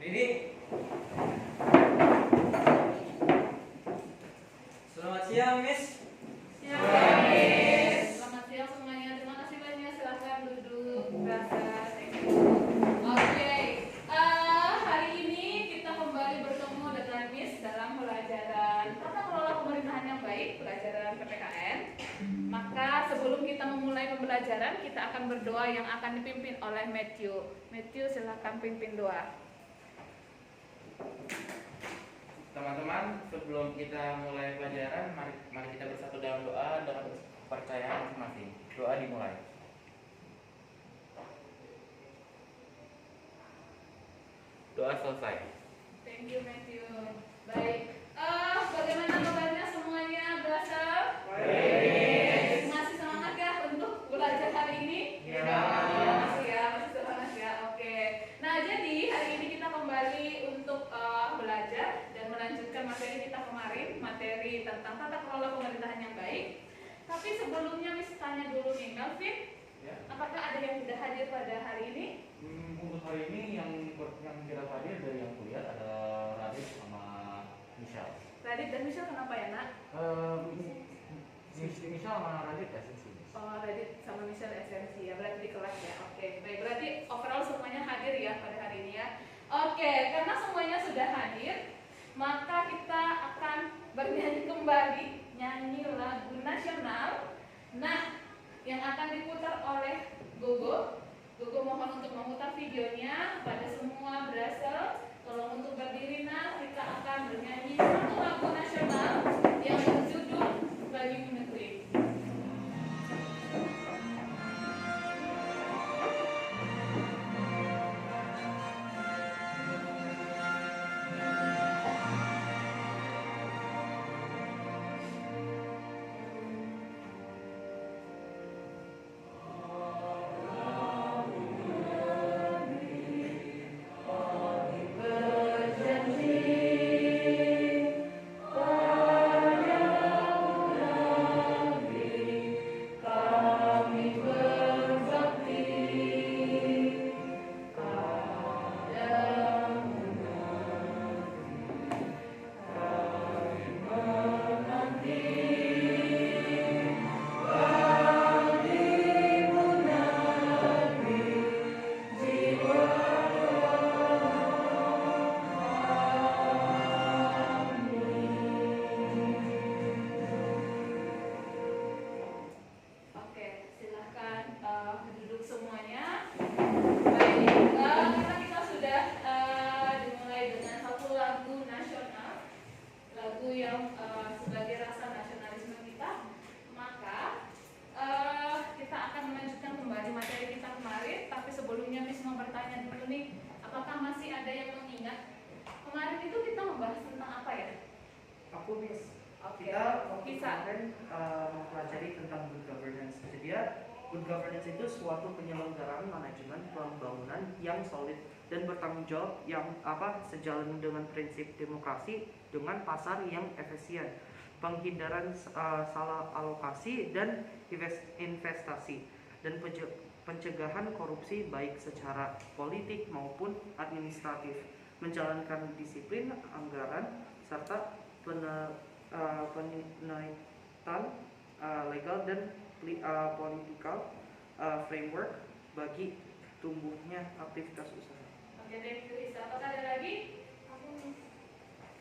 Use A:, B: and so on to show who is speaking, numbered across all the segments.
A: Ini selamat siang, Miss.
B: Siang, Miss. Selamat siang semuanya. Terima kasih banyak. Silahkan duduk. Berasa. Oke. Hari ini kita kembali bertemu dengan Miss dalam pelajaran tata kelola pemerintahan yang baik, pelajaran PPKN. Maka sebelum kita memulai pembelajaran, kita akan berdoa yang akan dipimpin oleh Matthew. Matthew, silahkan pimpin doa.
C: Teman-teman, sebelum kita mulai pelajaran, mari kita bersatu dalam doa dengan kepercayaan masing-masing. Doa dimulai. Doa selesai.
B: Thank you, Matthew. Baik. Bagaimana kabarnya semuanya? Berasa?
C: Baik.
B: Masih semangat ya untuk belajar hari ini?
C: Ya.
B: Masih semangat ya. Oke. Nah, jadi hari ini kita kembali untuk belajar dan melanjutkan materi kita kemarin, materi tentang tata kelola pemerintahan yang baik. Tapi sebelumnya Miss tanya dulu nih, Melvin,
C: Ya.
B: apakah ada yang sudah hadir pada hari ini?
C: Untuk hari ini yang tidak hadir dari yang kuliah ada Radit sama Michelle.
B: Radit dan Michelle kenapa ya, Nak?
C: Michelle sama Radit esensi.
B: Oh, Radit sama Michelle esensi ya, berarti di kelas ya. Oke, baik, berarti overall semuanya hadir ya pada hari ini ya. Oke, karena semuanya sudah hadir, maka kita akan bernyanyi kembali, nyanyi lagu nasional. Nah, yang akan diputar oleh Gogo. Gogo mohon untuk memutar videonya pada semua berasal. Tolong untuk berdiri. Nah, kita akan bernyanyi satu lagu nasional yang berjudul Bagimu Negeri. Oke, silahkan duduk semuanya. Baik, karena kita sudah dimulai dengan satu lagu nasional, lagu yang sebagai rasa nasionalisme kita, maka kita akan melanjutkan kembali materi kita kemarin. Tapi sebelumnya Miss mau bertanya dulu nih, apakah masih ada yang mengingat kemarin itu kita membahas tentang apa ya?
D: Aku Miss,
B: Oke,
D: kita waktu
B: bisa.
D: kemarin mempelajari tentang good governance. Jadi ya, good governance itu suatu penyelenggaraan manajemen pembangunan yang solid dan bertanggung jawab yang sejalan dengan prinsip demokrasi dengan pasar yang efisien, penghindaran salah alokasi dan investasi, dan pencegahan korupsi baik secara politik maupun administratif, menjalankan disiplin anggaran serta penelitian legal dan political framework bagi tumbuhnya aktivitas usaha.
B: Oke, thank you Isa. Apakah ada lagi?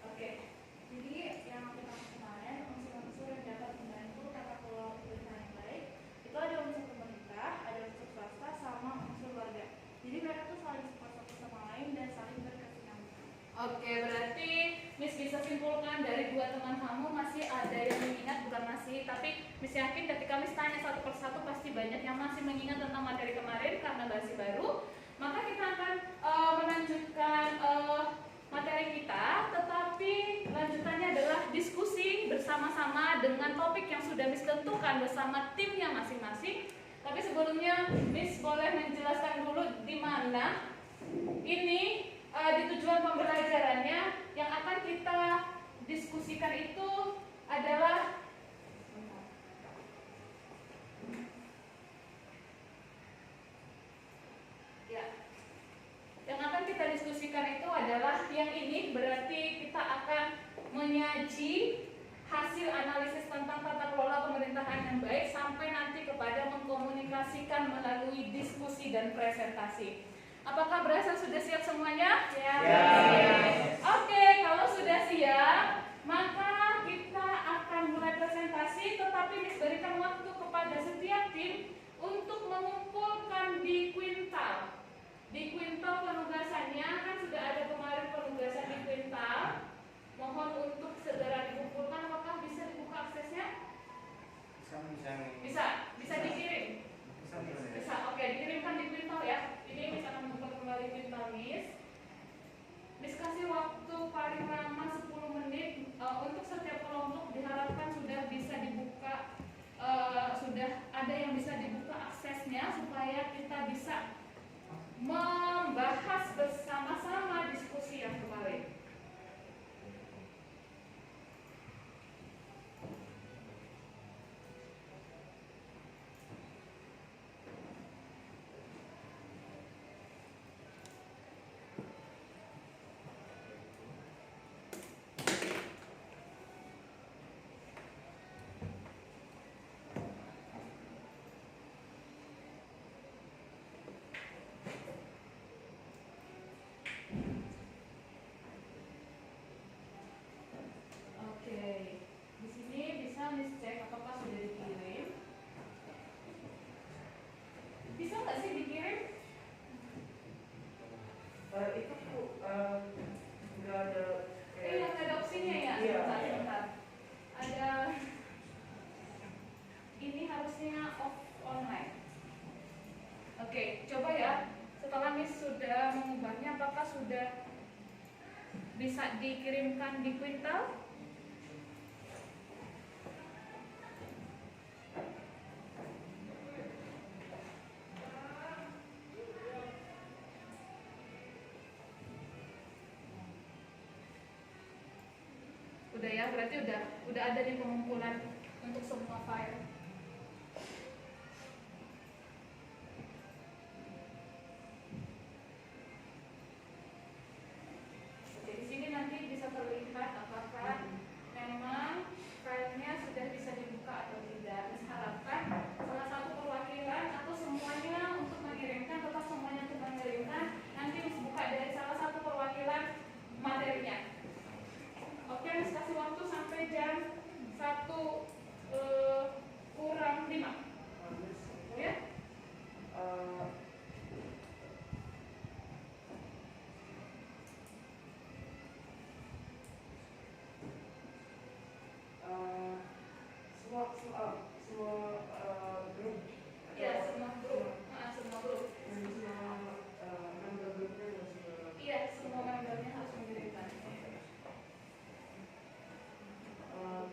B: Oke.
E: Jadi yang aku maksud kemarin, unsur-unsur yang dapat membantu tata kelola pemerintahan yang baik itu ada unsur pemerintah, ada unsur swasta, sama unsur warga. Jadi mereka tuh saling support satu sama lain dan saling berkesinambungan.
B: Oke, berarti Miss bisa simpulkan dari dua teman kamu masih ada yang mengingat, bukan masih, tapi Miss yakin ketika Miss tanya satu persatu pasti banyak yang masih mengingat tentang materi kemarin karena masih baru. Maka kita akan melanjutkan materi kita, tetapi lanjutannya adalah diskusi bersama-sama dengan topik yang sudah Miss tentukan bersama timnya masing-masing. Tapi sebelumnya Miss boleh menjelaskan dulu di mana ini di tujuan pembelajarannya yang akan kita diskusikan itu adalah ya, yang akan kita diskusikan itu adalah yang ini berarti kita akan menyaji hasil analisis tentang tata kelola pemerintahan yang baik sampai nanti kepada mengkomunikasikan melalui diskusi dan presentasi. Apakah berasa sudah siap semuanya?
E: Ya.
B: Oke, kalau sudah siap, maka kita akan mulai presentasi, tetapi Miss berikan waktu kepada setiap tim untuk mengumpulkan di kuintal. Di kuintal penugasannya kan sudah ada kemarin penugasan di kuintal. Mohon untuk segera dikumpulkan. Apakah bisa dibuka aksesnya? Bisa dikirim. Bisa. Oke, dikirimkan di kuintal ya. Ini Miss akan membuka kembali kuintal Miss. Miss kasih waktu paling lama 10 menit untuk setiap kelompok diharapkan sudah bisa dibuka, sudah ada yang bisa dibuka aksesnya supaya kita bisa membahas bersama-sama diskusi yang kemarin. Di sini bisa Miss cek apakah sudah dikirim. Bisa nggak sih dikirim?
D: Itu nggak ada.
B: Nggak ada opsinya ya.
D: Iya.
B: Sebentar. Ada. Ini harusnya off online. Oke, coba ya. Setelah Miss sudah mengubahnya, apakah sudah bisa dikirimkan di kuintal? Udah ya, berarti udah ada nih pengumpulan untuk semua file. Oke, di sini nanti bisa terlihat apakah memang filenya sudah bisa dibuka atau tidak. Harapkan salah satu perwakilan atau semuanya untuk mengirimkan, tetap semuanya untuk mengirimkan. Nanti bisa buka dari salah satu perwakilan materinya. Oke, Miss kasih waktu sampai jam 1 kurang 5. Oh ya?
D: Semua grup.
B: Iya, semua grup. Semua grup.
D: Member grupnya harus.
B: Iya, semua membernya harus mengirimkan. Oh.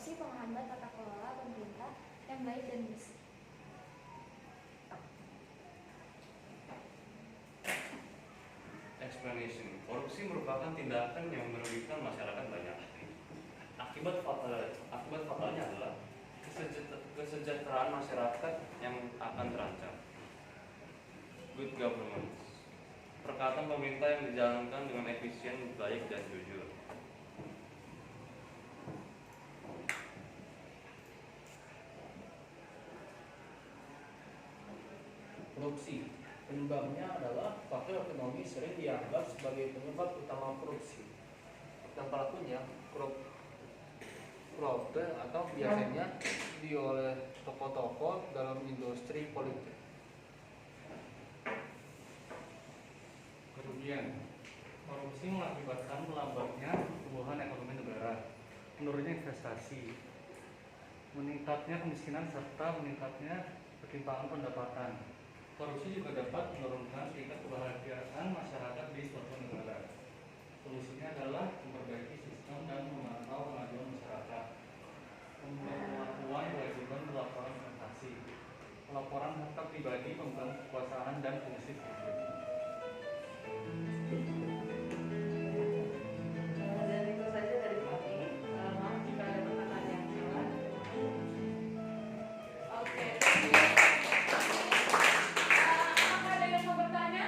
A: korupsi menghambat tata kelola pemerintah yang baik dan bersih.
F: Explanation. Korupsi merupakan tindakan yang merugikan masyarakat banyak. Akibat fatalnya adalah kesejahteraan masyarakat yang akan terancam. Good governance. Perkataan pemerintah yang dijalankan dengan efisien, baik, dan jujur.
G: Korupsi. Penyebabnya adalah faktor ekonomi sering dianggap sebagai penyebab utama korupsi. Dan pelakunya koruptor atau biasanya oleh tokoh-tokoh dalam industri politik.
H: Kerugian. Korupsi mengakibatkan melambatnya pertumbuhan ekonomi negara, menurunnya investasi, meningkatnya kemiskinan serta meningkatnya ketimpangan pendapatan. Korupsi juga dapat menurunkan tingkat kebahagiaan masyarakat di suatu negara. Solusinya adalah memperbaiki sistem dan memantau pengaduan masyarakat, pemberlakuan kewajiban pelaporan investasi, pelaporan harta pribadi, pemegang kekuasaan dan fungsi publik.
D: Dan itu saja dari kami. Maaf jika ada pertanyaan yang salah.
B: Oke. Apakah ada yang mau bertanya?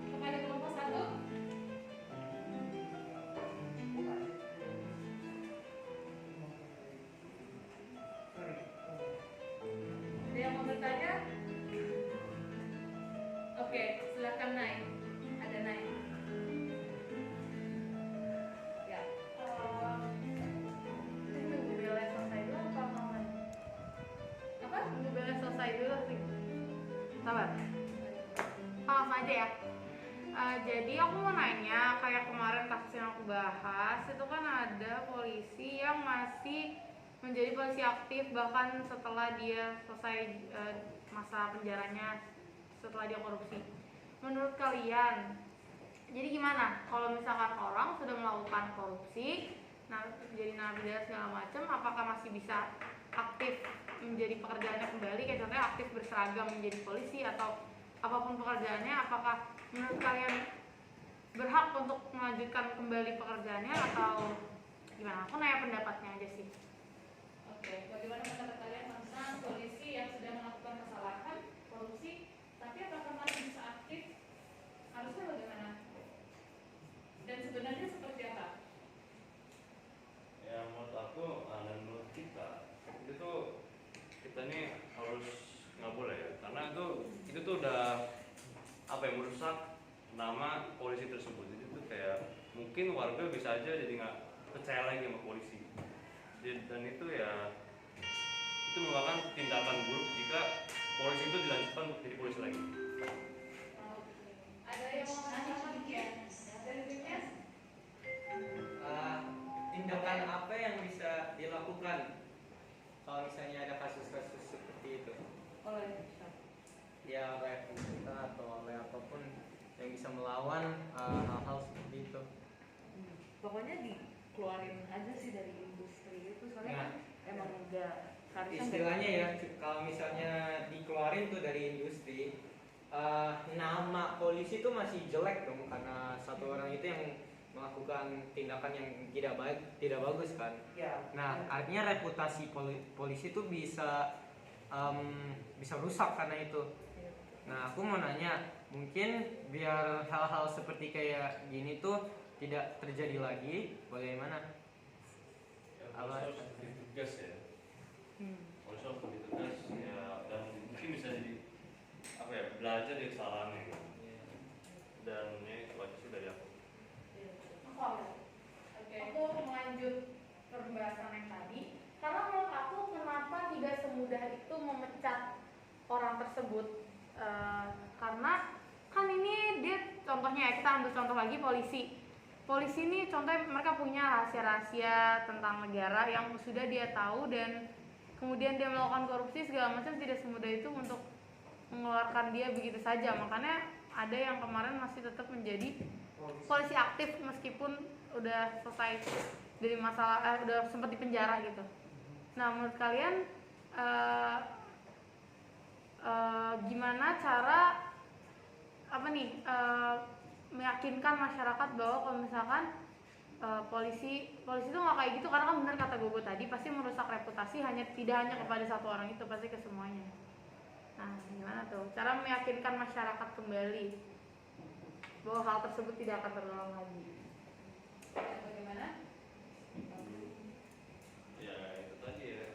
B: Kepada kelompok 1? Ada yang mau bertanya? Oke, silakan naik. Ada naik. Ya. Nunggu bela selesai dulu apa mau? Apa? Nunggu bela selesai dulu sih. Sabar. Langsung aja ya. Jadi aku mau nanya, kayak kemarin kasus yang aku bahas itu kan ada polisi yang masih menjadi polisi aktif bahkan setelah dia selesai masa penjaranya setelah dia korupsi. Menurut kalian, jadi gimana kalau misalkan orang sudah melakukan korupsi, nah jadi narapidana segala macam, apakah masih bisa aktif menjadi pekerjaannya kembali, kayak contohnya aktif berseragam menjadi polisi atau apapun pekerjaannya, apakah menurut kalian berhak untuk melanjutkan kembali pekerjaannya atau gimana? Aku nanya pendapatnya aja sih. Oke, bagaimana pendapat kalian tentang polisi yang sudah melakukan kesalahan korupsi, tapi apakah masih bisa aktif? Harusnya bagaimana? Dan sebenarnya seperti apa?
F: Ya menurut aku dan menurut kita itu kita ini harus nggak boleh ya, karena itu tuh udah apa ya, merusak nama polisi tersebut. Jadi itu kayak mungkin warga bisa aja jadi nggak percaya lagi sama polisi. Dan itu ya itu merupakan tindakan buruk jika polisi itu dilanjutkan untuk jadi polisi lagi.
B: Ada yang mau menambahkan? Dari timnya?
I: Tindakan apa yang bisa dilakukan kalau misalnya ada kasus-kasus seperti itu?
B: Oleh
I: Ya oleh pemerintah atau oleh apapun yang bisa melawan hal-hal seperti itu.
D: Pokoknya dikeluarin aja sih dari industri itu, soalnya
I: Nah,
D: kan emang enggak harusnya
I: istilahnya ya, kalau misalnya dikeluarin tuh dari industri, nama polisi itu masih jelek dong, karena satu orang itu yang melakukan tindakan yang tidak baik, tidak bagus kan.
D: ya.
I: Nah, artinya reputasi polisi itu bisa rusak karena itu. Nah, aku mau nanya, mungkin biar hal-hal seperti kayak gini tuh tidak terjadi lagi, bagaimana?
F: Ya, polisi harus lebih tegas ya. Polisi harus lebih tegas ya, dan mungkin bisa jadi apa ya, belajar dari kesalahannya gitu. Dan ya itu aja sih dari aku.
B: Oke, aku melanjut pembahasan yang tadi. Karena menurut aku kenapa tidak semudah itu memecat orang tersebut? Karena kan ini dia contohnya ya, kita ambil contoh lagi polisi. Polisi ini contohnya mereka punya rahasia-rahasia tentang negara yang sudah dia tahu dan kemudian dia melakukan korupsi segala macam, tidak semudah itu untuk mengeluarkan dia begitu saja. Makanya ada yang kemarin masih tetap menjadi polisi aktif meskipun udah selesai
J: dari masalah udah sempat di penjara gitu. Nah menurut kalian gimana cara meyakinkan masyarakat bahwa kalau misalkan polisi itu nggak kayak gitu, karena kan benar kata Gogo tadi pasti merusak reputasi tidak hanya kepada satu orang itu, pasti ke semuanya. Nah gimana tuh cara meyakinkan masyarakat kembali bahwa hal tersebut tidak akan terulang lagi?
B: Bagaimana?
F: Ya itu tadi ya,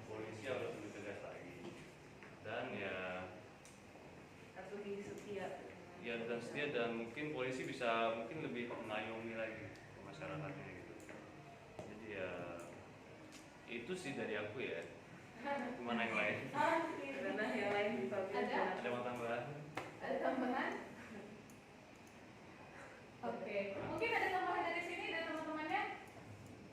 F: polisi harus lebih tegas lagi dan
B: Harus lebih setia.
F: dan setia, dan mungkin polisi bisa mungkin lebih mengayomi lagi ke masyarakatnya gitu. Jadi ya itu sih dari aku ya. Gimana yang lain?
B: Karena yang lain
F: Ada mau tambahan?
B: Ada tambahan? Oke, mungkin ada tambahan dari sini dari teman-temannya?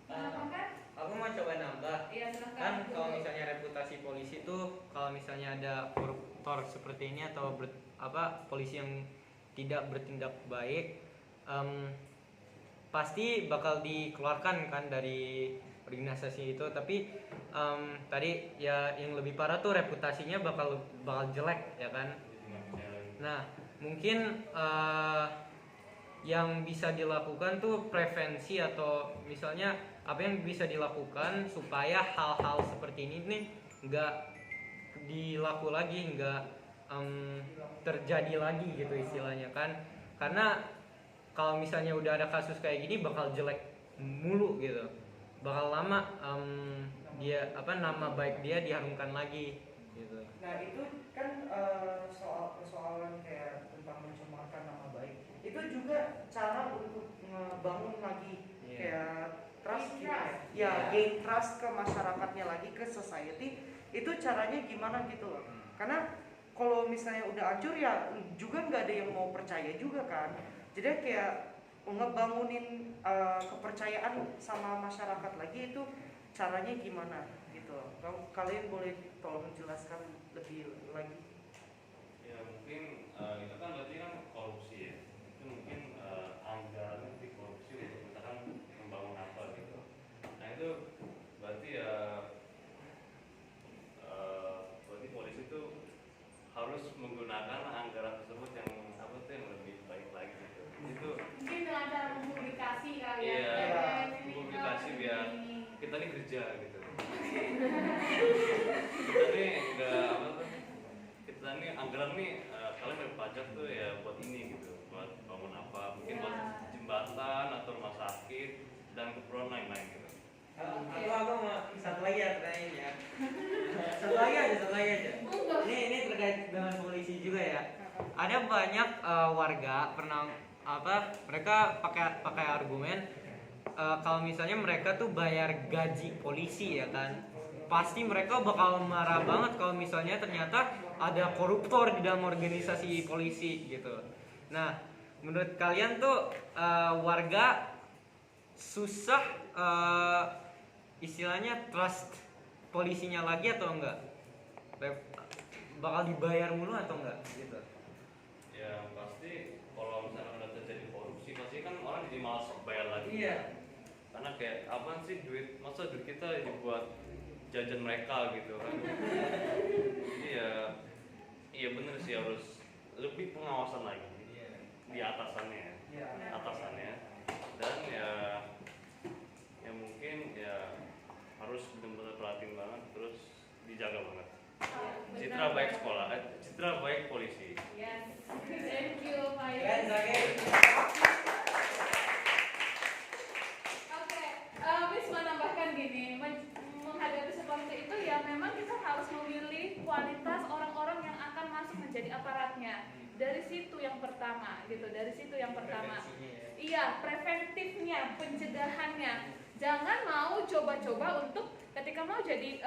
B: Menambahkan?
I: Aku mau coba nambah.
B: Iya, silahkan.
I: Kan kalau misalnya reputasi polisi itu, kalau misalnya ada koruptor seperti ini atau polisi yang tidak bertindak baik, pasti bakal dikeluarkan kan dari organisasi itu. Tapi tadi ya yang lebih parah tuh reputasinya bakal jelek ya kan. Nah mungkin yang bisa dilakukan tuh prevensi, atau misalnya apa yang bisa dilakukan supaya hal-hal seperti ini nih nggak dilaku lagi, nggak terjadi lagi gitu istilahnya kan. Karena kalau misalnya udah ada kasus kayak gini bakal jelek mulu gitu, bakal lama nama baik dia diharumkan lagi gitu.
D: Nah itu kan persoalan kayak tentang mencemarkan nama baik, itu juga cara untuk ngebangun lagi kayak trust gitu ya, gain trust ke masyarakatnya lagi, ke society. Itu caranya gimana gitu loh, karena kalau misalnya udah hancur ya juga nggak ada yang mau percaya juga kan. Jadi kayak ngebangunin kepercayaan sama masyarakat lagi, itu caranya gimana gitu. Kalian boleh tolong jelaskan lebih lagi?
F: Ya mungkin itu kan berarti kan korupsi ya. Itu mungkin anggaran di korupsi untuk misalkan membangun apa gitu. Nah itu berarti berarti polisi itu harus menggunakan anggaran tersebut yang yang lebih baik lagi gitu. Itu
B: mungkin dengan cara mempublikasi kali ya.
F: Iya, publikasi biar kita nih kerja gitu. Kita nih kita nih anggaran nih kalian bayar pajak tuh ya buat ini gitu, buat bangun apa, mungkin buat jembatan atau rumah sakit dan keperluan lain-lain gitu.
I: Aku mau satu lagi ya pertanyaan ya. Satu lagi aja. Ini terkait dengan polisi juga ya. Ada banyak warga pernah mereka pakai argumen kalau misalnya mereka tuh bayar gaji polisi ya kan, pasti mereka bakal marah banget kalau misalnya ternyata ada koruptor di dalam organisasi polisi gitu. Nah menurut kalian tuh warga susah istilahnya trust polisinya lagi atau enggak? Bakal dibayar mulu atau enggak gitu?
F: Ya pasti kalau misalnya udah terjadi korupsi pasti kan orang jadi malas bayar lagi.
I: Iya.
F: Karena kayak apaan sih masa duit kita dibuat jajan mereka gitu kan. Jadi iya bener sih, harus lebih pengawasan lagi di atasannya. Dan ya mungkin ya harus benar-benar perhatiin banget, terus dijaga banget. Citra baik sekolah, citra baik polisi.
B: Yes, thank you Pak. Oke, Miss menambahkan gini, menghadapi seperti itu ya memang kita harus memilih kualitas orang-orang yang akan masuk menjadi aparatnya. Dari situ yang pertama gitu, Iya, preventifnya, pencegahannya. Jangan mau coba-coba untuk ketika mau jadi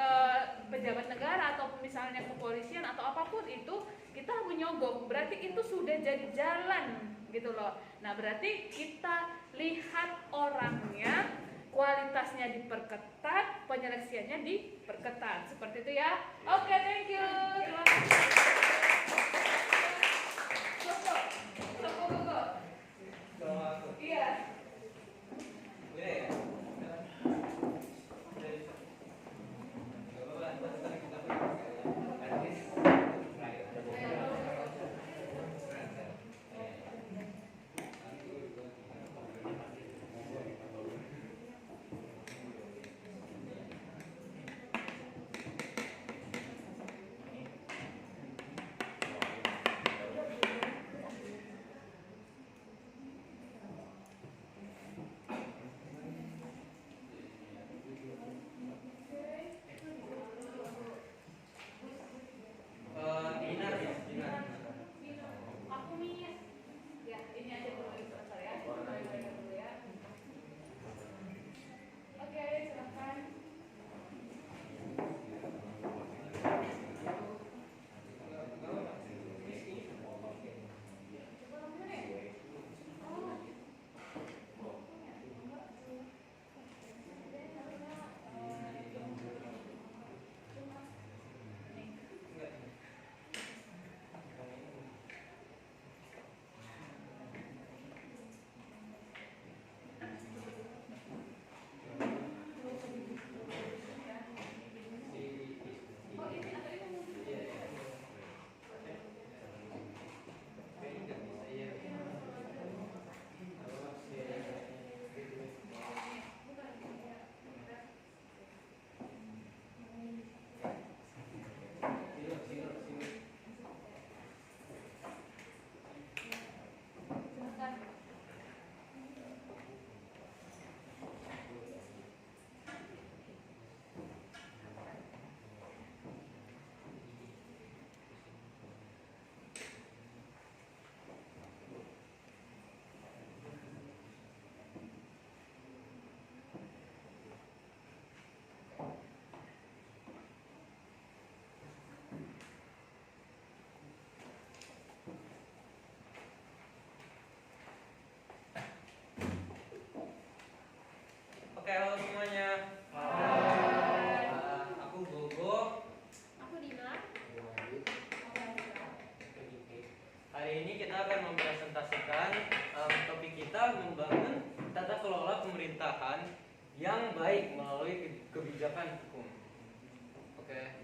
B: pejabat negara atau misalnya kepolisian atau apapun itu kita menyogok, berarti itu sudah jadi jalan gitu loh. Nah berarti kita lihat orangnya, kualitasnya diperketat, penyeleksiannya diperketat, seperti itu ya. Oke, thank you. Terima kasih. Gogo.
I: Kalau aku
B: Iya.
I: udah ya. akan mempresentasikan topik kita membangun tata kelola pemerintahan yang baik melalui kebijakan hukum. Oke.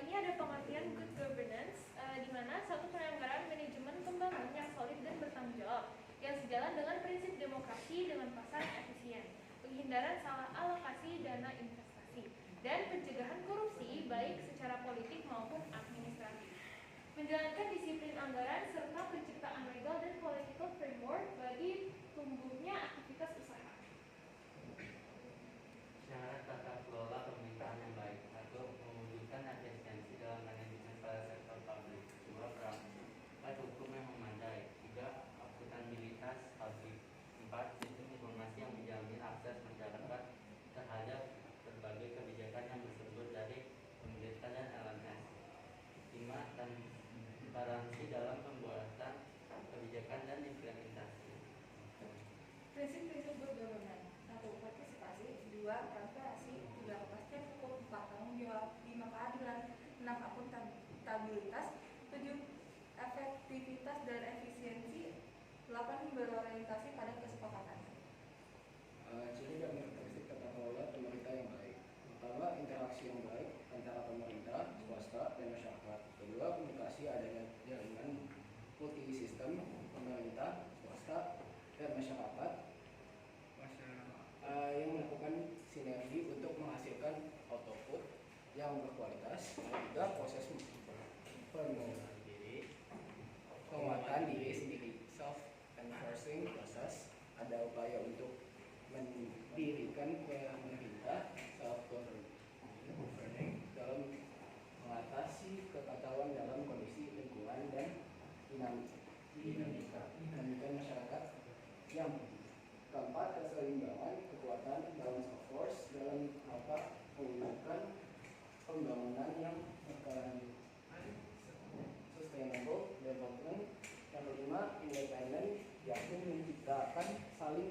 E: Ini ada pengertian good governance, di mana satu penyelenggaraan manajemen pembangunan yang solid dan bertanggung jawab, yang sejalan dengan prinsip demokrasi dengan pasar efisien, penghindaran salah alokasi dana investasi, dan pencegahan korupsi baik secara politik maupun administratif. Menjalankan disiplin anggaran serta penciptaan legal dan political framework bagi tumbuhnya aktivitas usaha.
K: Syarat tata kelola pemerintahan yang baik. 1. Mewujudkan efisiensi dalam manajemen pada sektor publik. 2. Perangkat hukum yang memadai. 3. Akuntabilitas publik. 4. Sistem informasi yang menjamin akses masyarakat terhadap berbagai kebijakan yang bersumber dari pemerintah dan LMS. 5. Transparansi dalam pembuatan kebijakan dan implementasi.
A: Prinsip-prinsip good governance. 1. Partisipasi. 2. Transparansi. 3. Kepastian hukum. 4. Tanggung jawab. 5. Keadilan. 6. Akuntabilitas. 7. Efektivitas dan efisiensi. 8. Berorientasi pada kesepakatan.
G: Ciri dan karakteristik tata kelola pemerintah yang baik. Pertama, interaksi yang baik antara pemerintah, swasta, dan masyarakat. Kedua, komunikasi adanya jaringan multi sistem pemerintah, swasta, dan masyarakat yang melakukan sinergi untuk menghasilkan output yang berkualitas. Ketiga, proses penguatan diri sendiri, self enforcing proses. Ada upaya untuk mendirikan pemerintah self governing dalam mengatasi kekacauan dalam kondisi lingkungan dan dinamika masyarakat. Yang keempat, keseimbangan kekuatan balance of force dalam mewujudkan pembangunan yang berkelanjutan, sustainable development. Yang kelima, independen, yakni menciptakan saling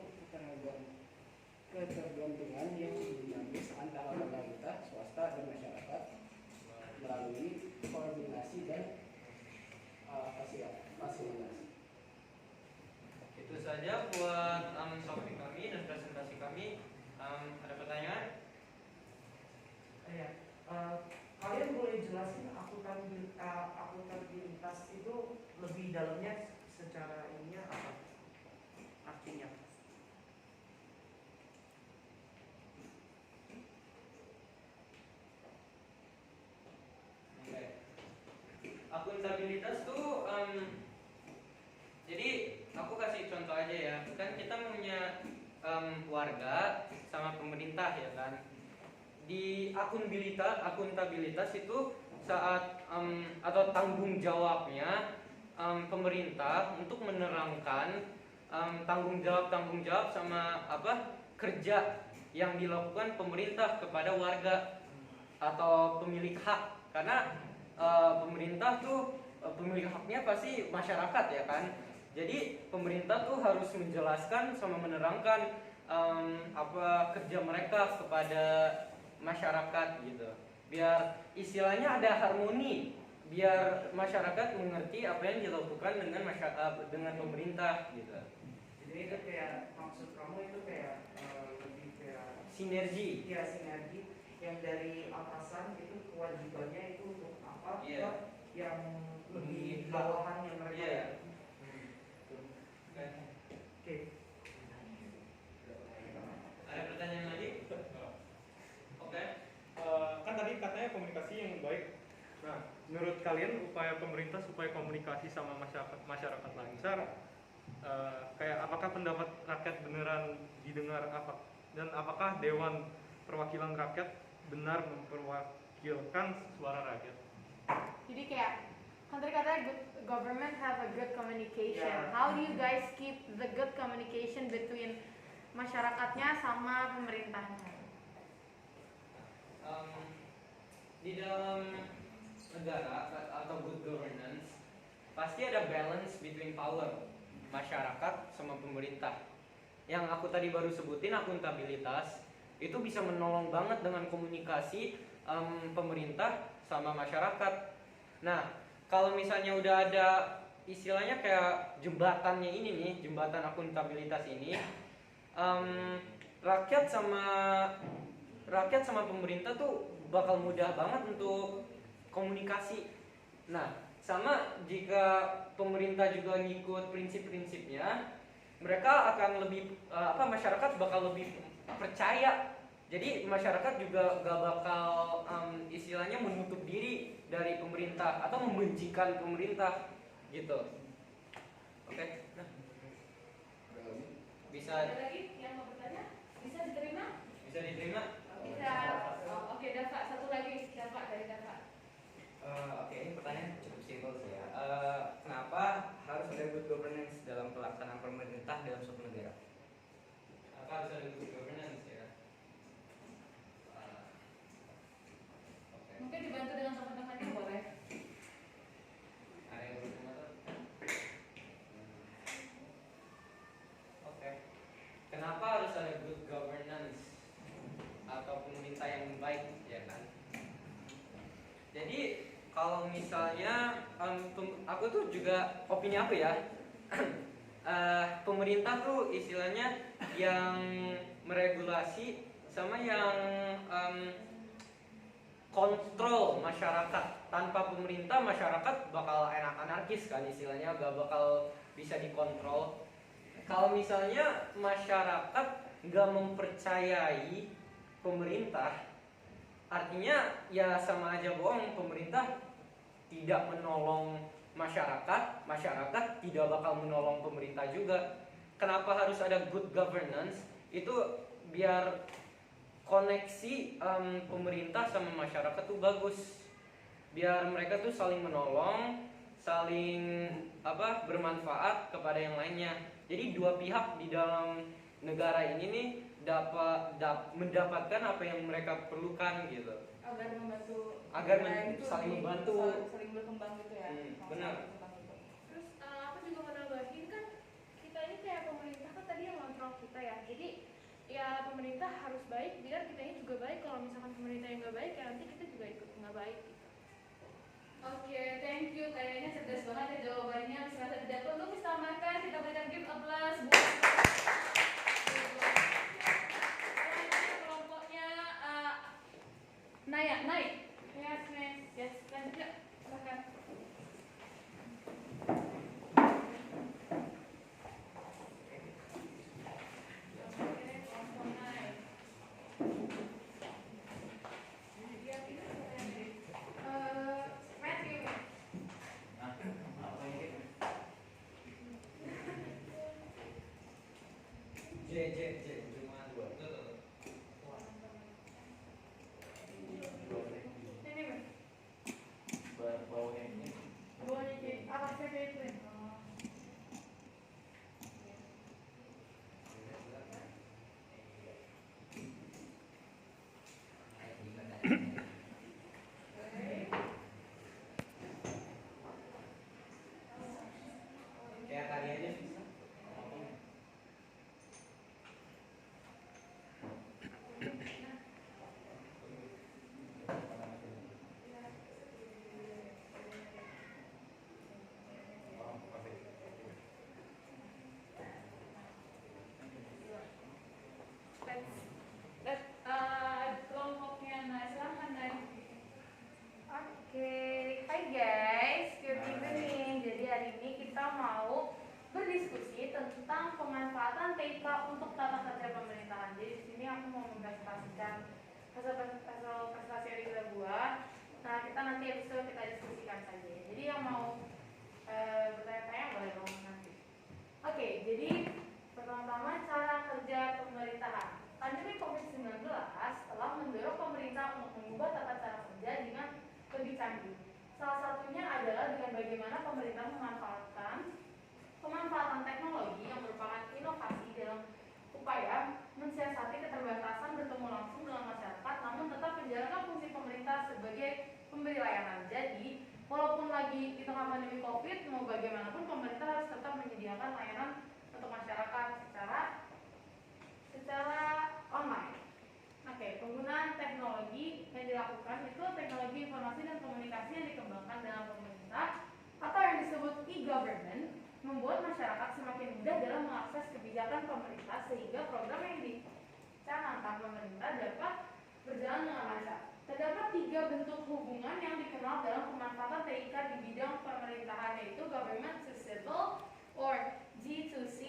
G: ketergantungan yang dinamis antara pemerintah, swasta, dan masyarakat melalui koordinasi dan fasilitasi.
I: Itu saja buat topik kami dan presentasi kami. Ada pertanyaan?
D: Ya, kalian boleh jelasin akuntabilitas itu lebih dalamnya secara ininya apa artinya?
I: Oke. Akuntabilitas tuh jadi aku kasih contoh aja ya. Kan kita punya warga sama pemerintah ya kan. Di akuntabilitas itu saat atau tanggung jawabnya pemerintah untuk menerangkan tanggung jawab sama kerja yang dilakukan pemerintah kepada warga atau pemilik hak. Karena pemerintah tuh pemilik haknya pasti masyarakat ya kan. Jadi pemerintah tuh harus menjelaskan sama menerangkan apa kerja mereka kepada masyarakat gitu. Biar istilahnya ada harmoni, biar masyarakat mengerti apa yang dilakukan dengan pemerintah gitu.
D: Jadi itu kayak maksud kamu itu kayak lebih kayak
I: sinergi.
D: Iya, sinergi yang dari atasan itu kewajibannya itu untuk apa?
I: Iya.
D: Yang lebih bawahannya mereka.
I: Iya.
D: Oke.
I: Ada pertanyaan lagi? Oke.
L: Kan tadi katanya komunikasi yang baik. Nah, menurut kalian upaya pemerintah supaya komunikasi sama masyarakat lancar, kayak apakah pendapat rakyat beneran didengar apa? Dan apakah Dewan Perwakilan Rakyat benar memperwakilkan suara rakyat?
J: Jadi kayak kan tadi katanya good government have a good communication.
D: Yeah.
J: How do you guys keep the good communication between masyarakatnya sama pemerintahnya?
I: Di dalam negara atau good governance pasti ada balance between power masyarakat sama pemerintah. Yang aku tadi baru sebutin akuntabilitas itu bisa menolong banget dengan komunikasi pemerintah sama masyarakat. Nah, kalau misalnya udah ada istilahnya kayak jembatannya ini nih, jembatan akuntabilitas ini, rakyat sama pemerintah tuh bakal mudah banget untuk komunikasi. Nah, sama jika pemerintah juga ngikut prinsip-prinsipnya, mereka akan lebih masyarakat bakal lebih percaya. Jadi masyarakat juga gak bakal istilahnya menutup diri dari pemerintah atau membencikan pemerintah gitu. Oke, nah bisa.
B: Ada lagi yang mau bertanya? Bisa diterima?
I: Bisa diterima?
B: Bisa. Oke, Dava, satu lagi. Dava, dari Dava.
M: Oke, ini pertanyaan cukup simpel sih ya. Kenapa harus ada good governance dalam pelaksanaan pemerintah dalam suatu negara?
I: Kenapa harus ada good governance ya?
B: Mungkin dibantu dengan teman-temannya boleh.
I: Ada yang belum terima? Oke. Kenapa harus ada good governance atau pemerintah yang baik, ya kan? Jadi kalau misalnya aku tuh juga opini aku ya, pemerintah tuh istilahnya yang meregulasi sama yang kontrol masyarakat. Tanpa pemerintah masyarakat bakal anarkis kan istilahnya, gak bakal bisa dikontrol. Kalau misalnya masyarakat gak mempercayai pemerintah, artinya ya sama aja bohong. Pemerintah tidak menolong masyarakat, masyarakat tidak bakal menolong pemerintah juga. Kenapa harus ada good governance? Itu biar koneksi pemerintah sama masyarakat tuh bagus, biar mereka tuh saling menolong, saling bermanfaat kepada yang lainnya. Jadi dua pihak di dalam negara ini nih mendapatkan apa yang mereka perlukan gitu.
A: Agar membantu.
I: Agar
A: negara itu
I: saling
A: lebih-
I: membantu.
A: saling berkembang gitu ya.
I: Benar.
E: Terus aku juga mau nambahin kan kita ini kayak pemerintah kan tadi yang ngontrol kita ya. Jadi ya pemerintah harus baik biar kitanya juga baik. Kalau misalkan pemerintah yang nggak baik ya nanti kita juga ikut nggak baik gitu.
B: Oke, thank you. Kayaknya cerdas banget ya jawabannya. Serasa tidak perlu ditambahkan. Kita berikan give applause buat kelompoknya naik. Yes, miss. Yes, lanjut yuk. Silahkan.
I: Cuma dua. Baunya ini.
E: Boleh jadi atasnya kayak itu.
I: Kayak tadi aja bisa.
B: Kelompoknya naik. Silahkan naik.
J: Oke, hai guys, good evening. Jadi hari ini kita mau berdiskusi tentang pemanfaatan TIK untuk tata kerja pemerintahan. Jadi di sini aku mau mempresentasikan hasil prestasi yang kita buat. Nah, kita nanti episode kita diskusikan saja. Jadi yang mau bertanya-tanya boleh dong nanti. Oke, jadi pertama-tama cara kerja pemerintahan. Pandemi COVID-19 telah mendorong pemerintah untuk mengubah tata cara kerja dengan lebih canggih. Salah satunya adalah dengan bagaimana pemerintah pemanfaatan teknologi yang merupakan inovasi dalam upaya mensiasati keterbatasan bertemu langsung dengan masyarakat, namun tetap menjalankan fungsi pemerintah sebagai pemberi layanan. Jadi, walaupun lagi di tengah pandemi COVID, mau bagaimanapun pemerintah harus tetap menyediakan layanan untuk masyarakat secara online. Oke, penggunaan teknologi yang dilakukan itu teknologi informasi dan komunikasi yang dikembangkan dalam pemerintah pemerintah atau yang disebut e-government membuat masyarakat semakin mudah dalam mengakses kebijakan pemerintah sehingga program yang dicanangkan pemerintah dapat berjalan dengan lancar. Terdapat 3 bentuk hubungan yang dikenal dalam pemanfaatan TIK di bidang pemerintahan, yaitu government to civil or G2C,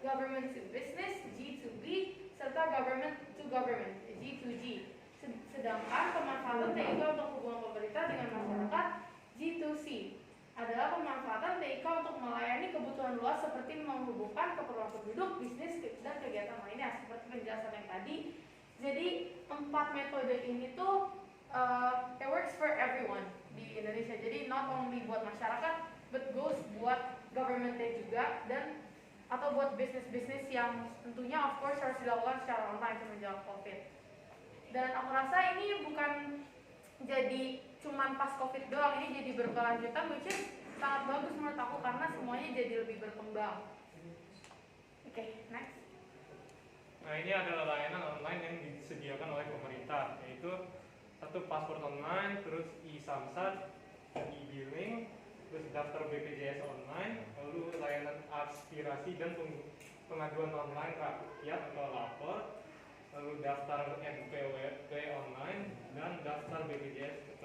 J: government to business G2B, serta government to government G2G. Sedangkan pemanfaatan TIK untuk hubungan pemerintah dengan masyarakat G2C adalah pemanfaatan TIK untuk melayani kebutuhan luas seperti menghubungkan keperluan penduduk, bisnis, dan kegiatan lainnya seperti penjelasan yang tadi. Jadi 4 metode ini tuh it works for everyone di Indonesia. Jadi not only buat masyarakat, but goes buat government-nya juga dan atau buat bisnis-bisnis yang tentunya of course harus dilakukan secara online semenjak COVID. Dan aku rasa ini bukan jadi cuman pas COVID doang, ini jadi berkelanjutan, which is sangat bagus menurut aku karena semuanya jadi lebih berkembang. Oke, next.
L: Nah, ini adalah layanan online yang disediakan oleh pemerintah, yaitu satu paspor online, terus e-samsat, e-billing, terus daftar BPJS online, lalu layanan aspirasi dan pengaduan online rakyat atau lapor, lalu daftar NPWP online, dan daftar BPJS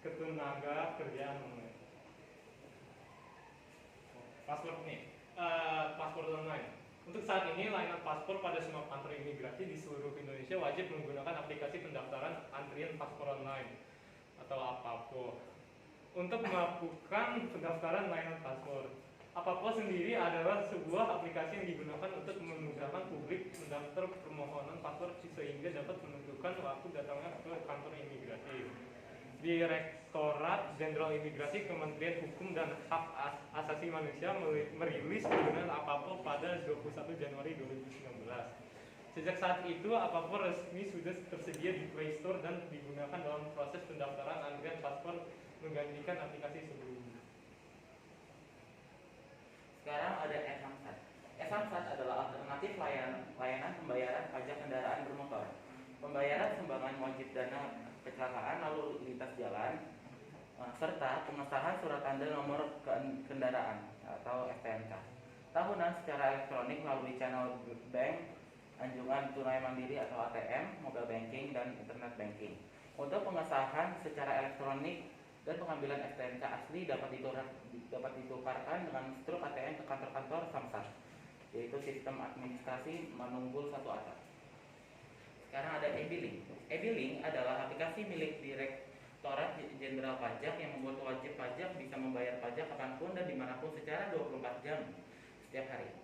L: ketenaga kerjaan online. Paspor online. Untuk saat ini, layanan paspor pada semua kantor imigrasi di seluruh Indonesia wajib menggunakan aplikasi pendaftaran antrian paspor online atau APAPO. Untuk melakukan pendaftaran layanan paspor, APAPO sendiri adalah sebuah aplikasi yang digunakan untuk memudahkan publik mendaftar permohonan paspor sehingga dapat menentukan waktu datangnya ke kantor imigrasi. Direktorat Jenderal Imigrasi Kementerian Hukum dan Hak Asasi Manusia merilis penggunaan APAPO pada 21 Januari 2019. Sejak saat itu, APAPO resmi sudah tersedia di Play Store dan digunakan dalam proses pendaftaran antrian paspor menggantikan aplikasi sebelumnya.
C: Sekarang ada e-samsat. E-samsat adalah alternatif layanan pembayaran pajak kendaraan bermotor. Pembayaran sumbangan wajib dana kecelakaan lalu lintas jalan, serta pengesahan surat tanda nomor kendaraan atau STNK tahunan secara elektronik melalui channel bank, anjungan tunai mandiri atau ATM, mobile banking, dan internet banking. Untuk pengesahan secara elektronik dan pengambilan STNK asli dapat ditukarkan dengan struk ATM ke kantor-kantor Samsat, yaitu sistem administrasi menunggul satu atap. Sekarang ada e-billing. E-billing adalah aplikasi milik Direktorat Jenderal Pajak yang membuat wajib pajak bisa membayar pajak kapanpun dan dimanapun secara 24 jam setiap hari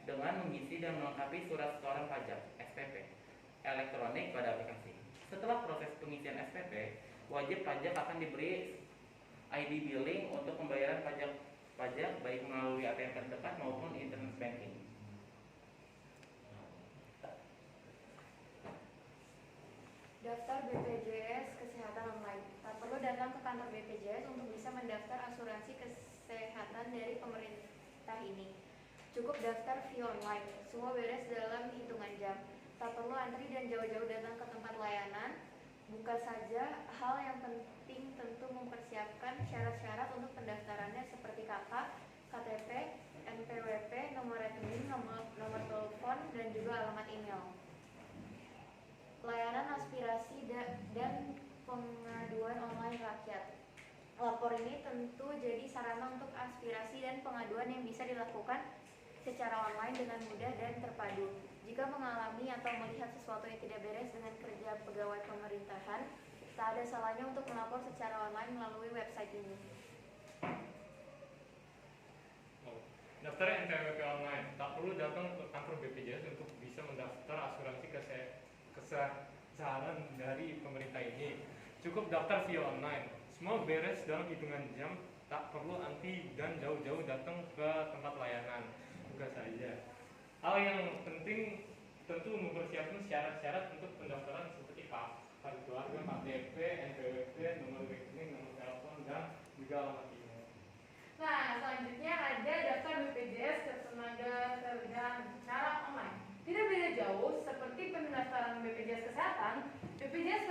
C: dengan mengisi dan melengkapi surat setoran pajak (SPP) elektronik pada aplikasi. Setelah proses pengisian SPP, wajib pajak akan diberi ID billing untuk pembayaran pajak baik melalui ATM terdekat maupun internet banking.
N: Daftar BPJS Kesehatan Online. Tak perlu datang ke kantor BPJS untuk bisa mendaftar asuransi kesehatan dari pemerintah ini. Cukup daftar via online. Semua beres dalam hitungan jam. Tak perlu antri dan jauh-jauh datang ke tempat layanan. Buka saja. Hal yang penting tentu mempersiapkan syarat-syarat untuk pendaftarannya seperti KK, KTP, NPWP, nomor rekening, nomor telepon, dan juga alamat email. Layanan aspirasi dan pengaduan online rakyat. Lapor ini tentu jadi sarana untuk aspirasi dan pengaduan yang bisa dilakukan secara online dengan mudah dan terpadu. Jika mengalami atau melihat sesuatu yang tidak beres dengan kerja pegawai pemerintahan, tak ada salahnya untuk melapor secara online melalui website ini.
L: Daftar NPWP online. Tak perlu datang ke kantor BPJS untuk bisa mendaftar asuransi kesehatan dari pemerintah ini. Cukup daftar via online. Semua beres dalam hitungan jam. Tak perlu antri dan jauh-jauh datang ke tempat layanan. Buka saja. Hal yang penting tentu mempersiapkan syarat-syarat untuk pendaftaran seperti kartu keluarga, KTP, NPWP, nomor rekening, nomor telepon, dan juga alamat email.
J: Nah, selanjutnya ada daftar BPJS Ketenagakerjaan secara online. Tidak beda jauh seperti pendaftaran BPJS Kesehatan, BPJS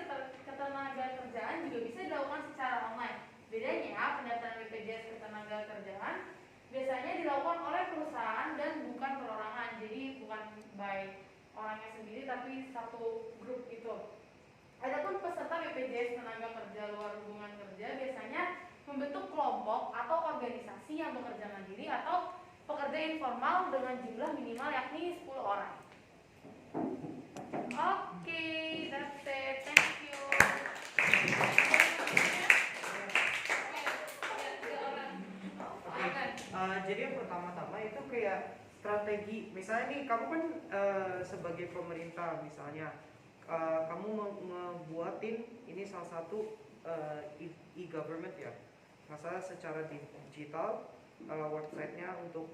J: Ketenagakerjaan juga bisa dilakukan secara online. Bedanya, pendaftaran BPJS Ketenagakerjaan biasanya dilakukan oleh perusahaan dan bukan perorangan. Jadi bukan by orangnya sendiri tapi satu grup gitu. Adapun peserta BPJS Tenaga Kerja Luar Hubungan Kerja biasanya membentuk kelompok atau organisasi yang bekerja mandiri atau pekerja informal dengan jumlah minimal yakni 10 orang. Oke, that's it. Thank you.
D: Jadi yang pertama-tama itu kayak strategi. Misalnya nih kamu kan sebagai pemerintah misalnya kamu mau ngebuatin ini salah satu e-government ya, masalah secara digital, websitenya untuk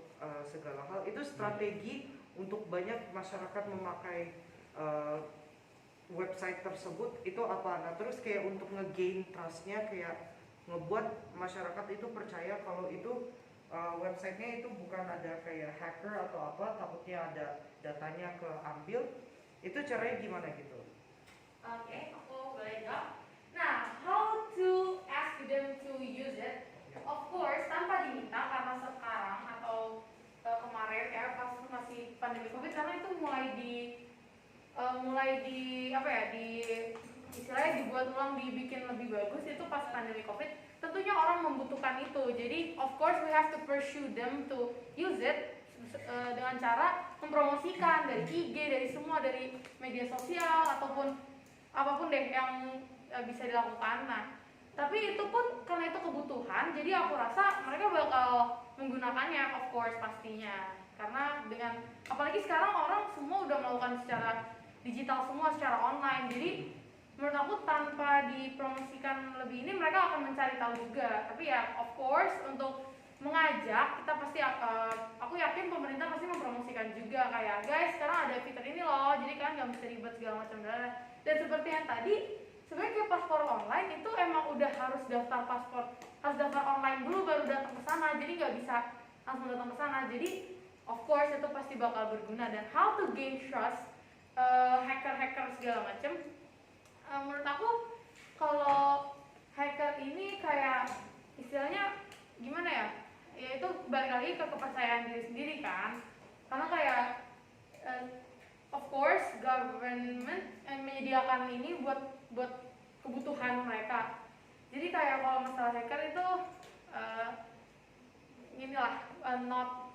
D: segala hal itu strategi untuk banyak masyarakat memakai website tersebut itu apa? Nah terus kayak untuk nge-gain trustnya, kayak ngebuat masyarakat itu percaya kalau itu websitenya itu bukan ada kayak hacker atau apa, takutnya ada datanya keambil. Itu caranya gimana gitu?
J: Oke, aku boleh jawab. Nah, how to ask them to use it? Of course, tanpa diminta, karena sekarang atau kemarin ya pas masih pandemi COVID, karena itu mulai di apa ya, di istilahnya dibuat ulang, dibikin lebih bagus itu pas pandemi COVID. Tentunya orang membutuhkan itu. Jadi of course we have to pursue them to use it dengan cara mempromosikan dari IG, dari semua, dari media sosial ataupun apapun deh yang bisa dilakukan. Nah, tapi itu pun karena itu kebutuhan, jadi aku rasa mereka bakal menggunakannya of course pastinya. Karena dengan apalagi sekarang orang semua udah melakukan secara digital semua, secara online. Jadi menurut aku tanpa dipromosikan lebih ini mereka akan mencari tahu juga. Tapi ya of course untuk mengajak kita pasti aku yakin pemerintah pasti mempromosikan juga, kayak guys sekarang ada fitur ini loh, jadi kan nggak mesti ribet segala macam. Dan seperti yang tadi sebenarnya kayak paspor online itu emang udah harus daftar paspor, harus daftar online dulu baru datang ke sana, jadi nggak bisa langsung datang ke sana. Jadi of course itu pasti bakal berguna. Dan how to gain trust hacker segala macam, menurut aku kalau hacker ini kayak istilahnya gimana ya, ya itu balik lagi ke kepercayaan diri sendiri kan. Karena kayak of course government menyediakan ini buat kebutuhan mereka. Jadi kayak kalau masalah hacker itu inilah not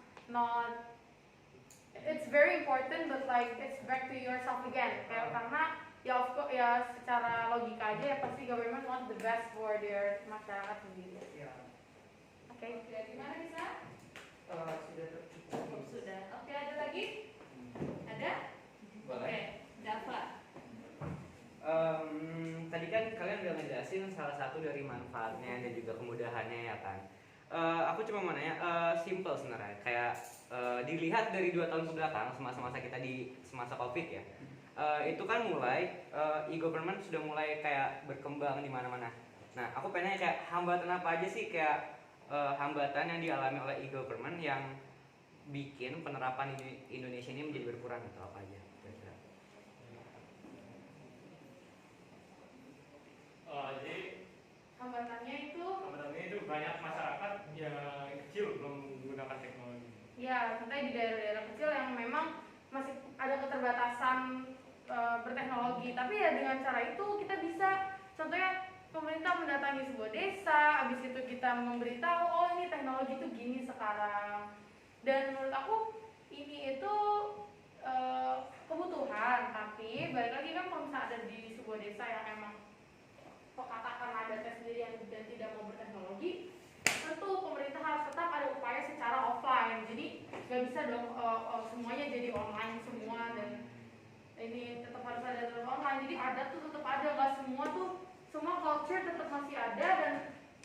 J: it's very important, but like it's back to yourself again. Kayak karena ya of course ya secara logika aja ya pasti government want the best for their masyarakat sendiri.
D: Ya.
J: Oke, gimana bisa?
D: Sudah tercukupi.
J: Sudah. Oke, ada lagi? Ada?
M: Boleh.
J: Oke, Dava.
M: Tadi kan kalian udah ngejelasin salah satu dari manfaatnya dan juga kemudahannya ya kan. Aku cuma mau nanya, simple sebenarnya. Kayak dilihat dari 2 tahun kebelakang, semasa-masa kita di semasa COVID ya. Itu kan mulai e-government sudah mulai kayak berkembang di mana-mana. Nah, aku pengen nanya kayak hambatan apa aja sih, kayak hambatan yang dialami oleh e-government yang bikin penerapan Indonesia ini menjadi berkurang atau apa aja? Kira-kira.
L: Jadi
J: Hambatannya itu
L: banyak masyarakat yang kecil belum menggunakan teknologi.
J: ya, contohnya di daerah-daerah kecil yang memang masih ada keterbatasan berteknologi. Tapi ya dengan cara itu kita bisa, contohnya pemerintah mendatangi sebuah desa, habis itu kita memberitahu oh ini teknologi itu gini sekarang. Dan menurut aku ini itu kebutuhan, tapi balik lagi kan kalau misalnya ada di sebuah desa yang emang katakan adatnya sendiri dan tidak mau berteknologi, tentu pemerintah harus tetap ada upaya secara offline. Jadi nggak bisa dong semuanya jadi online semua, dan ini tetap harus ada dalam online. Jadi adat tuh tetap ada, nggak semua tuh, semua culture tetap masih ada dan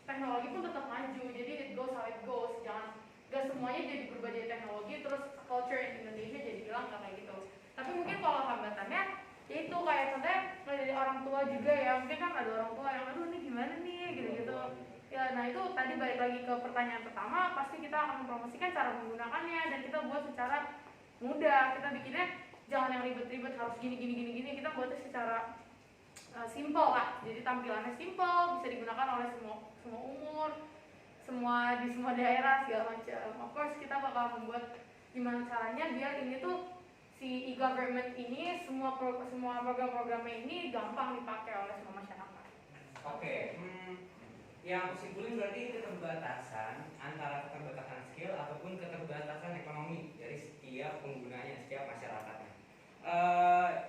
J: teknologi pun tetap maju. Jadi it goes how it goes. Jangan nggak semuanya jadi berubah jadi teknologi terus culture Indonesia jadi hilang, nggak kayak gitu. Tapi mungkin kalau hambatannya yaitu kayak contohnya dari orang tua juga ya, mungkin kan ada orang tua yang aduh ini gimana nih gitu-gitu ya. Nah itu tadi balik lagi ke pertanyaan pertama, pasti kita akan mempromosikan cara menggunakannya dan kita buat secara mudah. Kita bikinnya jangan yang ribet-ribet harus gini, kita buatnya secara simple lah. Jadi tampilannya simple, bisa digunakan oleh semua semua umur, di semua daerah segala macam. Of course kita bakal membuat gimana caranya biar ini tuh si e-government ini semua program-programnya ini gampang dipakai oleh semua masyarakat.
M: Oke, yang aku simpulin berarti keterbatasan antara keterbatasan skill ataupun keterbatasan ekonomi dari setiap penggunanya, setiap masyarakatnya.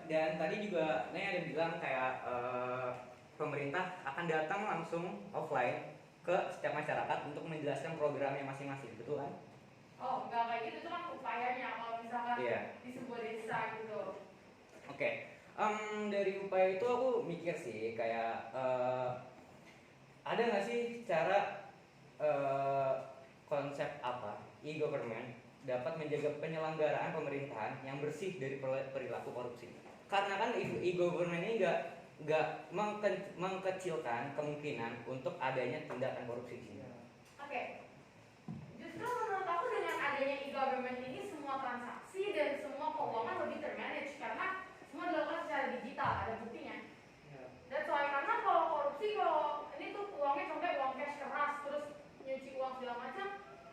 M: Dan tadi juga ada bilang kayak pemerintah akan datang langsung offline ke setiap masyarakat untuk menjelaskan programnya masing-masing, betul kan?
J: Oh, enggak kayak gitu, itu kan upayanya kalau misalkan di sebuah desa gitu.
M: Oke, dari upaya itu aku mikir sih kayak ada nggak sih cara konsep apa e-government dapat menjaga penyelenggaraan pemerintahan yang bersih dari perilaku korupsi? Karena kan e-government ini nggak mengkecilkan kemungkinan untuk adanya tindakan korupsi.
J: Oke. Justru menurut aku dengan adanya e-government ini semua transaksi dan semua keuangan lebih termanage karena semua dilakukan secara digital, ada buktinya. That's why, karena kalau korupsi, kalau ini tuh uangnya sampai uang cash keras terus nyuci uang segala macam,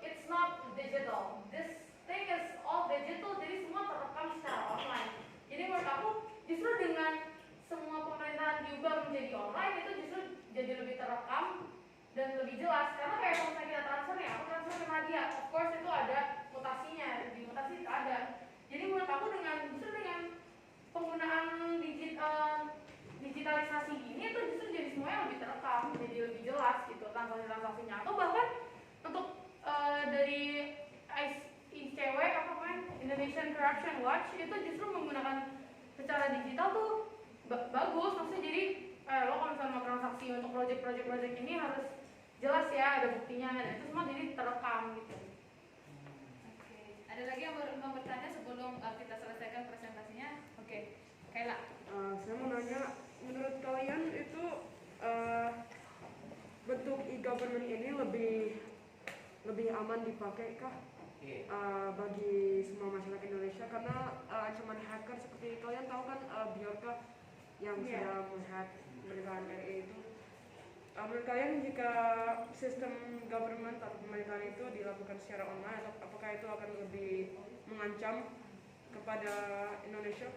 J: it's not digital. This thing is all digital, jadi semua terekam secara online. Jadi menurut aku justru dengan semua pemerintahan diubah menjadi online itu justru jadi lebih terekam dan lebih jelas. Karena kayak kalau misalnya kita transfer ya, aku transfer ke Nadia, of course itu ada mutasinya, di mutasi itu ada. Jadi menurut aku justru dengan penggunaan digitalisasi ini itu justru jadi semuanya lebih terekam, jadi lebih jelas gitu transaksi-transaksinya. Atau bahkan untuk dari ICW Indonesian Corruption Watch itu justru menggunakan secara digital tuh bagus, maksudnya jadi lo kalau misalnya mau transaksi untuk project ini harus jelas ya, ada buktinya, dan itu semua jadi terekam gitu.
B: Oke. Ada lagi yang mau bertanya sebelum kita selesaikan presentasinya? Oke, Kayla.
O: Saya mau nanya, menurut kalian itu bentuk e-government ini lebih aman dipakai kah bagi semua masyarakat Indonesia? Karena ancaman hacker seperti kalian tahu kan Bjorka yang sudah menghack pemerintahan RI itu. Menurut kalian jika sistem government atau pemerintahan itu dilakukan secara online, apakah itu akan lebih mengancam kepada Indonesia?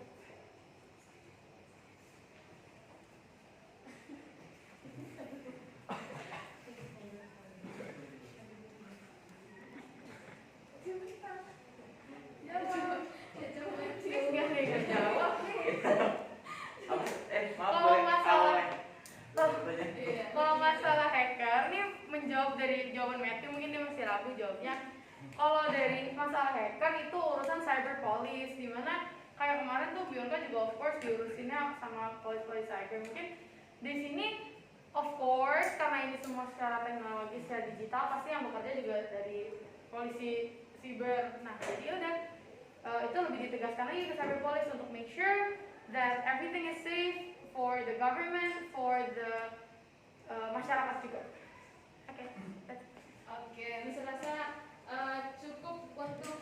J: Kalau masalah hacker, ini menjawab dari jawaban Matthew, mungkin dia masih ragu jawabnya. Kalau dari masalah hacker itu urusan cyber police, dimana kayak kemarin tuh Bjorka juga of course diurusinnya sama polis cyber. Mungkin di sini of course karena ini semua secara teknologi, secara digital, pasti yang bekerja juga dari polisi cyber. Nah jadi udah itu lebih ditegaskan lagi ke cyber police untuk make sure that everything is safe for the government, for the masyarakat juga.
B: Oke, bisa rasa cukup untuk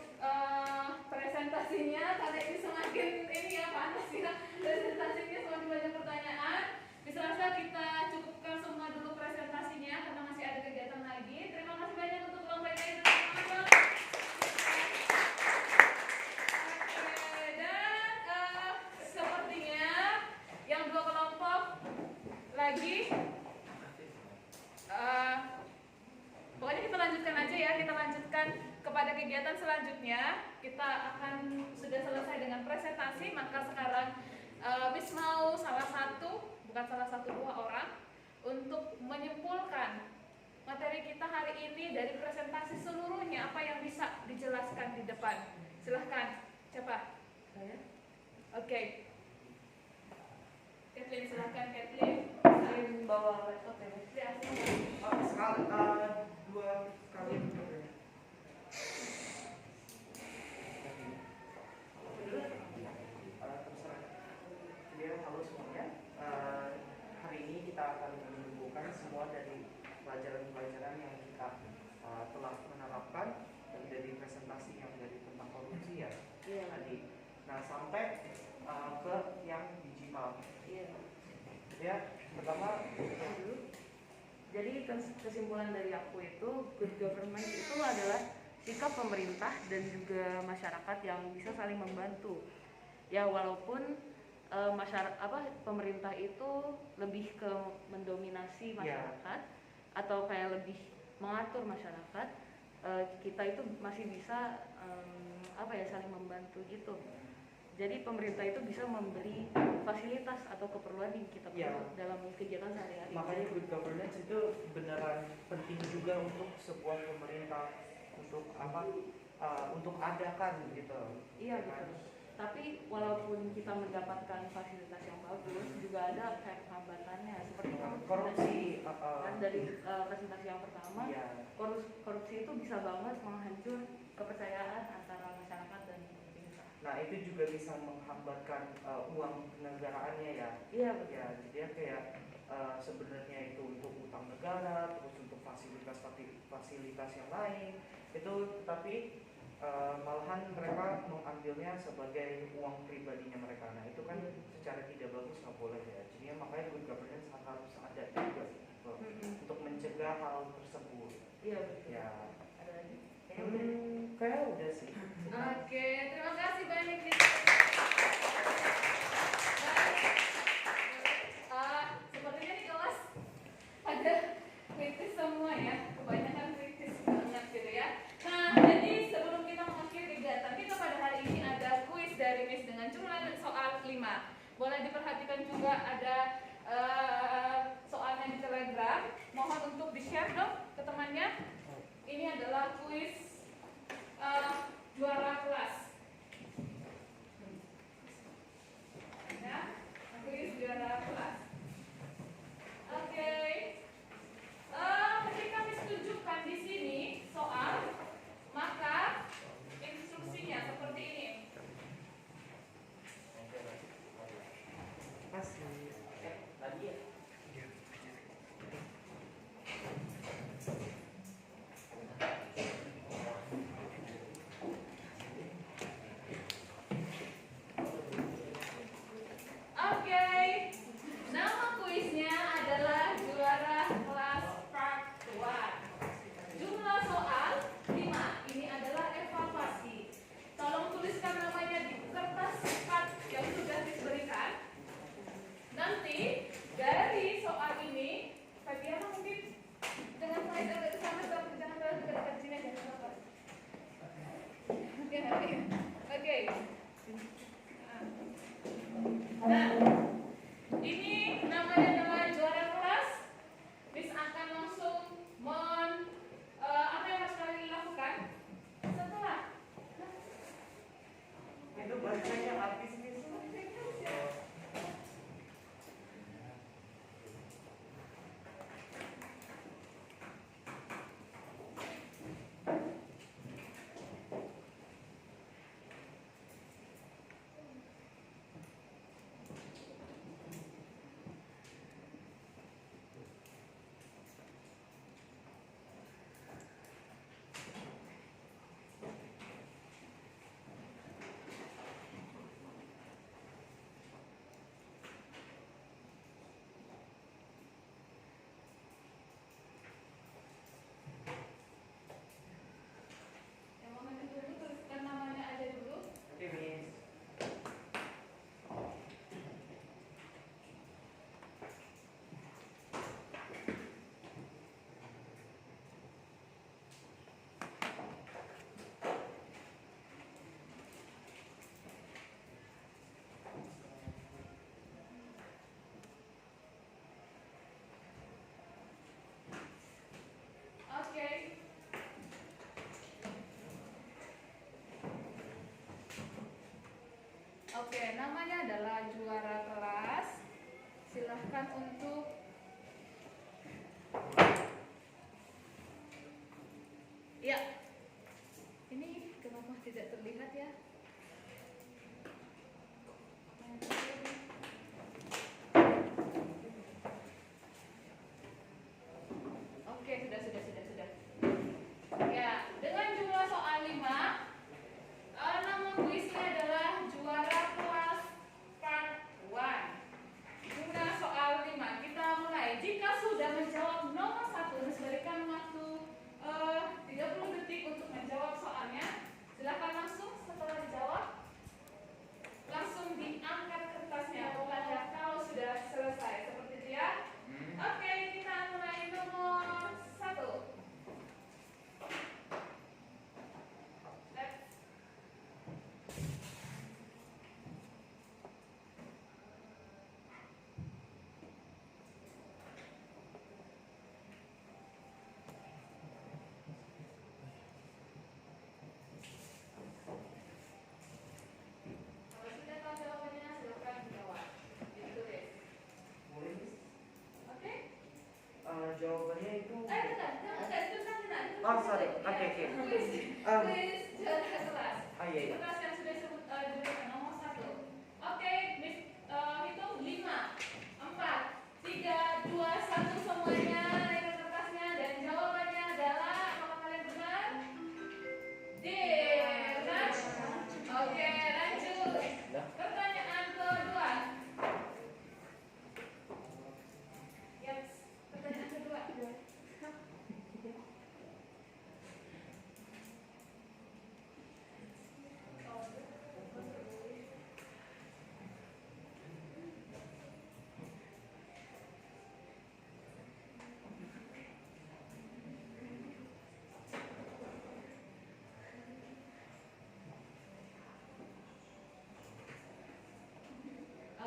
B: presentasinya karena ini semakin panas ya presentasinya, semakin banyak pertanyaan. Bisa rasa kita cukupkan semua dulu presentasinya karena masih ada kegiatan lagi. Terima kasih banyak untuk kelompok ini teman-teman. Oke, dan sepertinya yang dua kelompok lagi pokoknya kita lanjutkan aja ya, kita lanjutkan kepada kegiatan selanjutnya. Kita akan sudah selesai dengan presentasi, maka sekarang Miss mau dua orang untuk menyimpulkan materi kita hari ini dari presentasi seluruhnya, apa yang bisa dijelaskan di depan. Silahkan, siapa? Saya. Oke. Kathleen, silahkan Kathleen.
D: Bawa laptop ya. Dua kali. Halo semuanya. Hari ini kita akan mengumpulkan semua dari pelajaran-pelajaran yang kita telah menerapkan dari presentasi yang dari tentang korupsi ya tadi. Nah sampai ke yang digital. Ya pertama
O: jadi kesimpulan dari aku itu good government itu adalah sikap pemerintah dan juga masyarakat yang bisa saling membantu. Ya walaupun pemerintah itu lebih ke mendominasi masyarakat atau kayak lebih mengatur masyarakat, kita itu masih bisa saling membantu gitu. Jadi pemerintah itu bisa memberi fasilitas atau keperluan yang kita perlu dalam kegiatan sehari-hari.
D: Makanya good governance itu beneran penting juga untuk sebuah pemerintah untuk adakan gitu.
O: Iya betul. Tapi walaupun kita mendapatkan fasilitas yang bagus, juga ada kayak hambatannya seperti
D: korupsi.
O: Kan dari presentasi yang pertama, korupsi itu bisa banget menghancur kepercayaan antara masyarakat dan pemerintah.
D: Nah itu juga bisa menghambatkan uang kenegaraannya ya.
O: Iya betul.
D: Ya, jadi kayak sebenarnya itu untuk utang negara, terus untuk fasilitas yang lain itu, tapi malahan mereka mengambilnya sebagai uang pribadinya mereka. Nah itu kan secara tidak bagus, nggak boleh ya. Jadi makanya good governance harus ada juga gitu, untuk mencegah hal tersebut.
O: Iya betul.
D: Ya.
O: Ada lagi?
D: Kayak udah sih.
B: Oke, terima kasih banyak. Sepertinya di kelas ada kritis semua ya, kebanyakan kritis banget gitu ya. Nah, jadi sebelum kita mengakhiri kegiatan kita pada hari ini ada kuis dari Miss dengan jumlah soal 5. Boleh diperhatikan juga ada soalnya di Telegram. Mohon untuk di-share dong ke temannya. Ini adalah kuis juara kelas. Ya, kuis juara kelas. Oke. Ketika Miss tunjukkan di sini soal, maka instruksinya seperti ini. Nah, ini namanya adalah juara kelas. Miss akan langsung apa yang harus kalian lakukan setelah
D: itu bacanya habis nih.
B: Oke, namanya adalah juara kelas. Silahkan untuk ya. Ini kenapa tidak terlihat ya? Oke, sudah. Ya, dengan jumlah soal 5, nama kuisnya adalah juara kelas part 1. Jumlah soal 5. Kita mulai. Jika sudah menjawab nomor
D: Jawabannya itu.
B: Bentar, itu kan tidak.
D: Oh sorry, oke.
B: Please, jangan keras.
D: Iya.
B: Keras yang sudah disebut judulnya nomor 1. Oke, Miss hitung 5, 4, 3, 2, 1 semuanya naik ke kertasnya dan jawabannya adalah apakah kalian benar? D. Benar? Oke, lanjut. Pertanyaan kedua. Yes, pertanyaan kedua.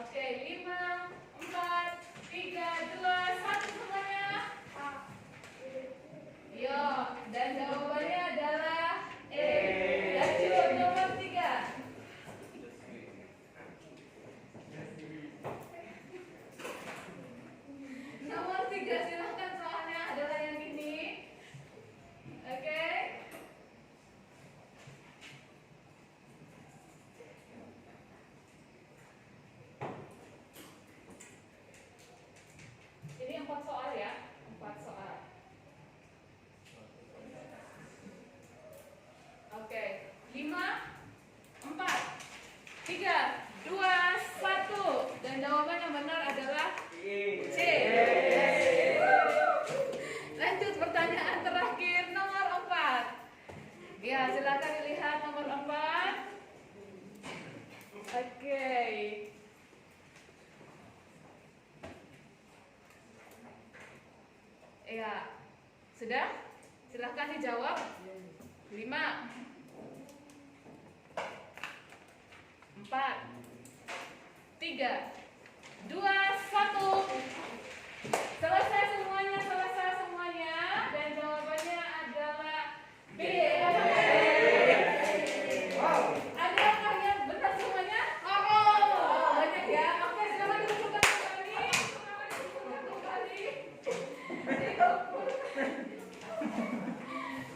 B: Oke, 5, 4, 3, 2, 1 semuanya. Yo, dan jawabannya adalah E. Lanjut nomor 3. Nomor 3 silahkan soalnya adalah yang ini. Oke. Ini 4 soal ya, 4 soal. Oke, 5, 4, 3, 2, 1 dan jawaban yang benar adalah C. Lanjut pertanyaan terakhir nomor 4. Ya, silakan dilihat nomor 4. Oke. Ya, sudah? Silahkan dijawab. 5, 4, 3, 2, 1. Selesai semuanya, dan jawabannya adalah B. Adakah yang benar semuanya? Oh, banyak ya. Oke, silakan ditentukan kembali.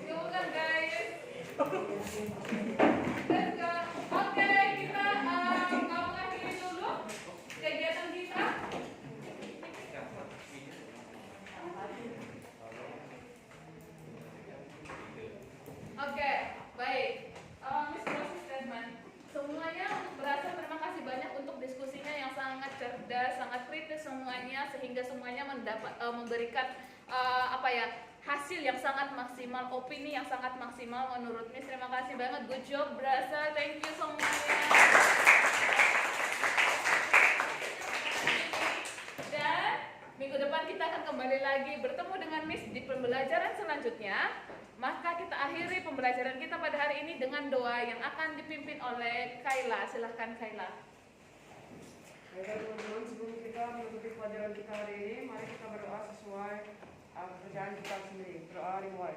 B: Silakan guys. Oke, kita mengakhiri dulu kegiatan kita. Oke, baik. Miss Closing Statement. Semuanya berasa terima kasih banyak untuk diskusinya yang sangat cerdas, sangat kritis semuanya, sehingga semuanya memberikan hasil yang sangat maksimal, opini yang sangat maksimal menurut Miss. Terima kasih banget, good job berasa, thank you semuanya. Dan minggu depan kita akan kembali lagi bertemu dengan Miss di pembelajaran selanjutnya. Maka kita akhiri pembelajaran kita pada hari ini dengan doa yang akan dipimpin oleh Kayla. Silahkan Kayla.
O: Baiklah teman-teman, sebelum kita menutupi pelajaran kita hari ini, mari kita berdoa sesuai pekerjaan kita sendiri. Berdoa dimulai.